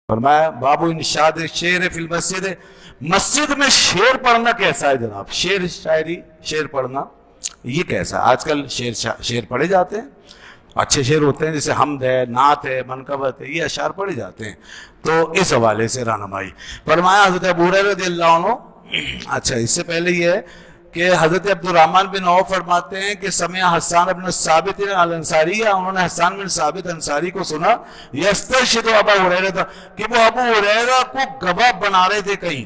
فرمایا باب انشاد شعر فی المسجد، مسجد میں شعر پڑھنا کیسا ہے جناب؟ شعر شاعری شعر پڑھنا یہ کیسا ہے؟ آج کل شعر پڑھے جاتے ہیں، اچھے شعر ہوتے ہیں جیسے حمد ہے، نعت ہے، منقبت ہے، یہ اشعار پڑھے جاتے ہیں۔ تو اس حوالے سے رہنمائی فرمایا حضرت ابو ہریرہ رضی اللہ عنہ۔ اچھا، اس سے پہلے یہ ہے کہ حضرت عبد الرحمن بن عوف فرماتے ہیں کہ سمع حسان بن ثابت الانصاری، انہوں نے حسان بن ثابت انصاری کو سنا یسترشد ابا ہریرہ، کہ وہ ابو ہریرہ کو گواہ بنا رہے تھے کہیں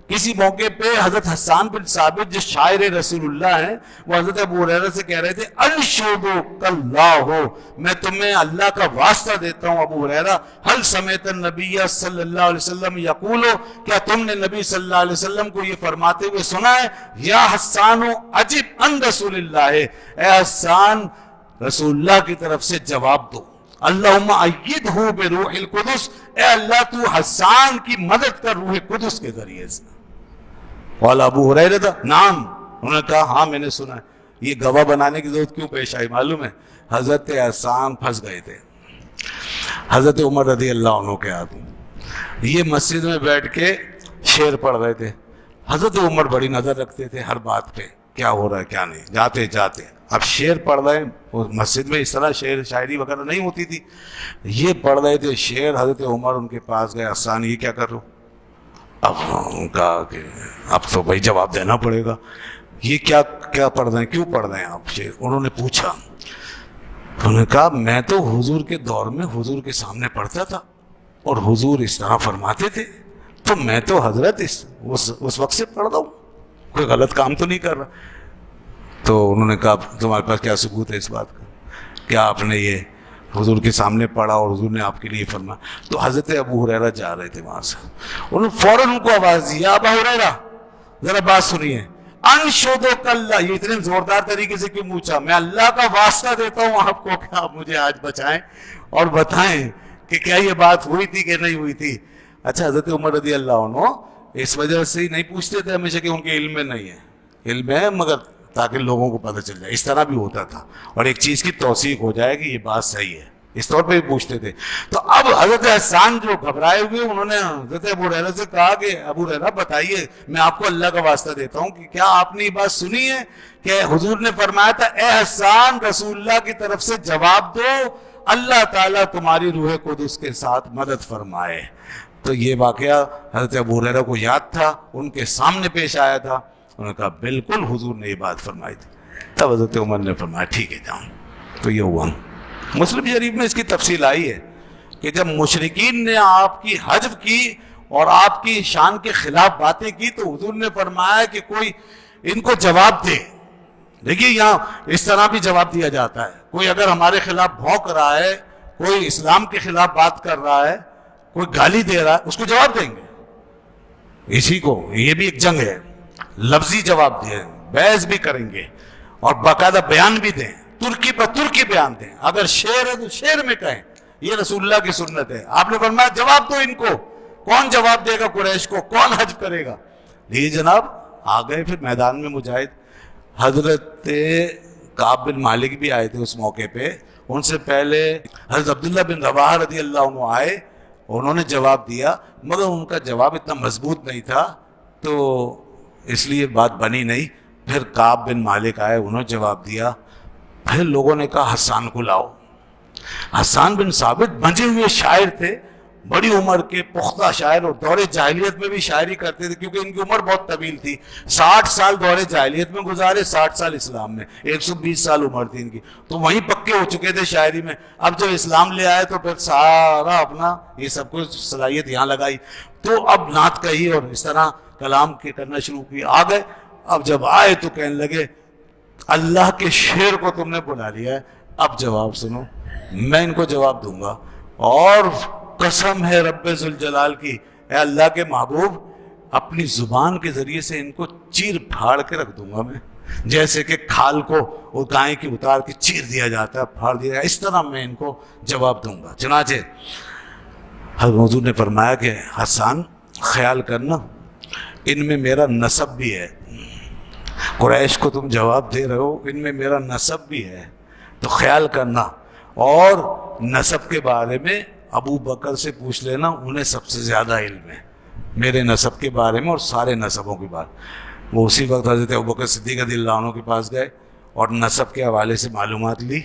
کسی موقع پہ۔ حضرت حسان بن ثابت جو شاعر رسول اللہ ہیں، وہ حضرت ابو ہریرہ سے کہہ رہے تھے انشدک اللہ، میں تمہیں اللہ کا واسطہ دیتا ہوں ابو ہریرہ، حل سمعت النبی صلی اللہ علیہ وسلم یقول، کیا تم نے نبی صلی اللہ علیہ وسلم کو یہ فرماتے ہوئے سنا ہے؟ یا حسان عجب ان رسول اللہ، اے حسان رسول اللہ کی طرف سے جواب دو، اللہم ایدہ بروح القدس، اے اللہ تو حسان کی مدد کر روح قدس کے ذریعے سے۔ قال ابو ہریرہ نعم، انہوں نے کہا ہاں میں نے سنا ہے۔ یہ گواہ بنانے کی ضرورت کیوں پیش آئی معلوم ہے؟ حضرت حسان پھنس گئے تھے حضرت عمر رضی اللہ عنہ کے ہاتھ میں، یہ مسجد میں بیٹھ کے شعر پڑھ رہے تھے۔ حضرت عمر بڑی نظر رکھتے تھے ہر بات پہ، کیا ہو رہا ہے کیا نہیں، جاتے جاتے اب شعر پڑھ رہے ہیں، مسجد میں اس طرح شعر شاعری وغیرہ نہیں ہوتی تھی، یہ پڑھ رہے تھے شعر۔ حضرت عمر ان کے پاس گئے، حسان یہ کیا کر رہے ہو؟ اب ان کا کہ اب تو بھائی جواب دینا پڑے گا، یہ کیا پڑھ رہے ہیں، کیوں پڑھ رہے ہیں آپ شعر؟ انہوں نے پوچھا، انہوں نے کہا میں تو حضور کے دور میں حضور کے سامنے پڑھتا تھا اور حضور اس طرح فرماتے تھے، تو میں تو حضرت اس وقت سے پڑھ رہا ہوں، کوئی غلط کام تو نہیں کر رہا۔ تو انہوں نے کہا تمہارے پاس کیا ثبوت ہے اس بات کا، کیا آپ نے یہ حضور کے سامنے پڑھا اور حضور نے آپ کے لیے فرمایا؟ تو حضرت ابو ہریرہ جا رہے تھے وہاں سے، انہوں نے فوراً ان کو آواز دی، یا ابا ہریرہ ذرا بات سنیے، انشدک اللہ، یہ اتنے زوردار طریقے سے کیوں پوچھا؟ میں اللہ کا واسطہ دیتا ہوں آپ کو کہ آپ مجھے آج بچائیں اور بتائیں کہ کیا یہ بات ہوئی تھی کہ نہیں ہوئی تھی۔ اچھا، حضرت عمر رضی اللہ عنہ اس وجہ سے ہی نہیں پوچھتے تھے ہمیشہ کہ ان کے علم میں نہیں ہے، علم ہے مگر تاکہ لوگوں کو پتہ چل جائے، اس طرح بھی ہوتا تھا اور ایک چیز کی توثیق ہو جائے کہ یہ بات صحیح ہے، اس طور پہ بھی پوچھتے تھے۔ تو اب حضرت حسان جو گھبرائے ہوئے، انہوں نے حضرت ابو ہریرہ سے کہا کہ ابو ہریرہ بتائیے، میں آپ کو اللہ کا واسطہ دیتا ہوں کہ کیا آپ نے یہ بات سنی ہے کہ حضور نے فرمایا تھا اے حسان رسول اللہ کی طرف سے جواب دو، اللہ تعالیٰ تمہاری روح قدس کے ساتھ مدد فرمائے۔ تو یہ واقعہ حضرت ابو ہریرہ کو یاد تھا، ان کے سامنے پیش آیا تھا، انہوں نے کہا بالکل حضور نے یہ بات فرمائی تھی۔ تب حضرت عمر نے فرمایا ٹھیک ہے جاؤں۔ تو یہ ہوا، مسلم شریف میں اس کی تفصیل آئی ہے کہ جب مشرکین نے آپ کی حجب کی اور آپ کی شان کے خلاف باتیں کی تو حضور نے فرمایا کہ کوئی ان کو جواب دے۔ دیکھیے یہاں اس طرح بھی جواب دیا جاتا ہے، کوئی اگر ہمارے خلاف بھونک رہا ہے، کوئی اسلام کے خلاف بات کر رہا ہے، کوئی گالی دے رہا ہے، اس کو جواب دیں گے، اسی کو یہ بھی ایک جنگ ہے، لفظی جواب دیں، بحث بھی کریں گے اور باقاعدہ بیان بھی دیں، ترکی پر ترکی بیان دیں، اگر شعر ہے تو شعر میں کہیں، یہ رسول اللہ کی سنت ہے۔ آپ نے فرمایا جواب دو ان کو، کون جواب دے گا قریش کو، کون حجب کرے گا؟ یہ جناب آ گئے پھر میدان میں مجاہد، حضرت کعب بن مالک بھی آئے تھے اس موقع پہ، ان سے پہلے حضرت عبداللہ بن رواحہ رضی اللہ عنہ آئے، انہوں نے جواب دیا مگر ان کا جواب اتنا مضبوط نہیں تھا تو اس لیے بات بنی نہیں۔ پھر کعب بن مالک آئے، انہوں نے جواب دیا، پھر لوگوں نے کہا حسان کو لاؤ۔ حسان بن ثابت بنجے ہوئے شاعر تھے، بڑی عمر کے پختہ شاعر، اور دور جاہلیت میں بھی شاعری کرتے تھے کیونکہ ان کی عمر بہت طویل تھی، 60 سال دور جاہلیت میں گزارے، 60 سال اسلام میں، 120 سال عمر تھی ان کی، تو وہیں پکے ہو چکے تھے شاعری میں۔ اب جب اسلام لے آئے تو پھر سارا اپنا یہ سب کچھ صلاحیت یہاں لگائی، تو اب نعت کہی اور اس طرح کلام کے کرنا شروع کی، آ گئے۔ اب جب آئے تو کہنے لگے اللہ کے شعر کو تم نے بلا لیا ہے، اب جواب سنو، میں ان کو جواب دوں گا، اور قسم ہے رب ذوالجلال کی، اے اللہ کے محبوب، اپنی زبان کے ذریعے سے ان کو چیر پھاڑ کے رکھ دوں گا میں، جیسے کہ کھال کو وہ گائے کی اتار کے چیر دیا جاتا ہے، پھاڑ دیا جاتا ہے، اس طرح میں ان کو جواب دوں گا۔ چنانچہ حضور نے فرمایا کہ حسان خیال کرنا ان میں میرا نسب بھی ہے، قریش کو تم جواب دے رہے ہو، ان میں میرا نسب بھی ہے، تو خیال کرنا، اور نسب کے بارے میں ابو بکر سے پوچھ لینا، انہیں سب سے زیادہ علم ہے میرے نسب کے بارے میں اور سارے نسبوں کے بارے میں۔ وہ اسی وقت حضرت ابو بکر صدیق رضی اللہ عنہ کے پاس گئے اور نسب کے حوالے سے معلومات لی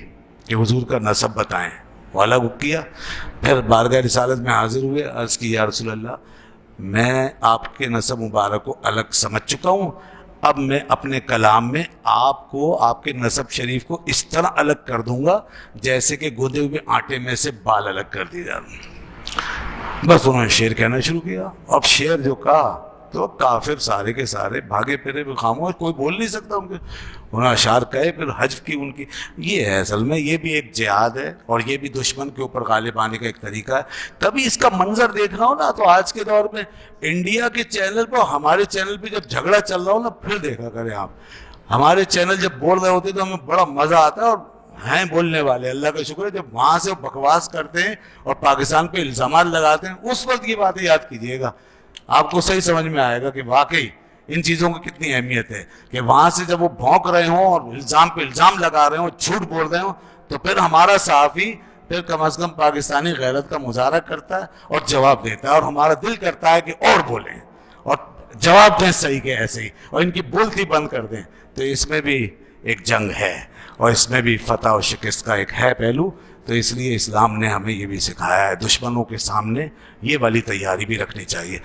کہ حضور کا نسب بتائیں، وہ الگ کیا، پھر بارگاہ رسالت میں حاضر ہوئے، عرض کی یا رسول اللہ میں آپ کے نسب مبارک کو الگ سمجھ چکا ہوں، اب میں اپنے کلام میں آپ کو آپ کے نسب شریف کو اس طرح الگ کر دوں گا جیسے کہ گودے ہوئے آٹے میں سے بال الگ کر دیے جاتے ہیں۔ بس انہوں نے شعر کہنا شروع کیا، اب شعر جو کہا تو کافر سارے کے سارے بھاگے پھرے بھی خاموش، کوئی بول نہیں سکتا ان کے، انہوں نے اشعار کہے، پھر حجب کی ان کی۔ یہ ہے اصل میں، یہ بھی ایک جہاد ہے اور یہ بھی دشمن کے اوپر غالب آنے کا ایک طریقہ ہے۔ کبھی اس کا منظر دیکھ رہا ہو نا تو آج کے دور میں انڈیا کے چینل پہ، ہمارے چینل پہ جب جھگڑا چل رہا ہو نا پھر دیکھا کریں آپ، ہمارے چینل جب بول رہے ہوتے تو ہمیں بڑا مزہ آتا ہے، اور ہیں بولنے والے، اللہ کا شکر ہے، جب وہاں سے بکواس کرتے ہیں اور پاکستان پہ الزامات لگاتے ہیں اس وقت کی باتیں یاد کیجیے گا، آپ کو صحیح سمجھ میں آئے گا کہ واقعی ان چیزوں کی کتنی اہمیت ہے، کہ وہاں سے جب وہ بھونک رہے ہوں اور الزام پہ الزام لگا رہے ہوں، جھوٹ بول رہے ہوں، تو پھر ہمارا صحافی پھر کم از کم پاکستانی غیرت کا مظاہرہ کرتا ہے اور جواب دیتا ہے، اور ہمارا دل کرتا ہے کہ اور بولیں اور جواب دیں صحیح کے ایسے ہی، اور ان کی بولتی بند کر دیں۔ تو اس میں بھی ایک جنگ ہے اور اس میں بھی فتح و شکست کا ایک ہے پہلو، تو اس لیے اسلام نے ہمیں یہ بھی سکھایا ہے، دشمنوں کے سامنے یہ والی تیاری بھی رکھنی چاہیے۔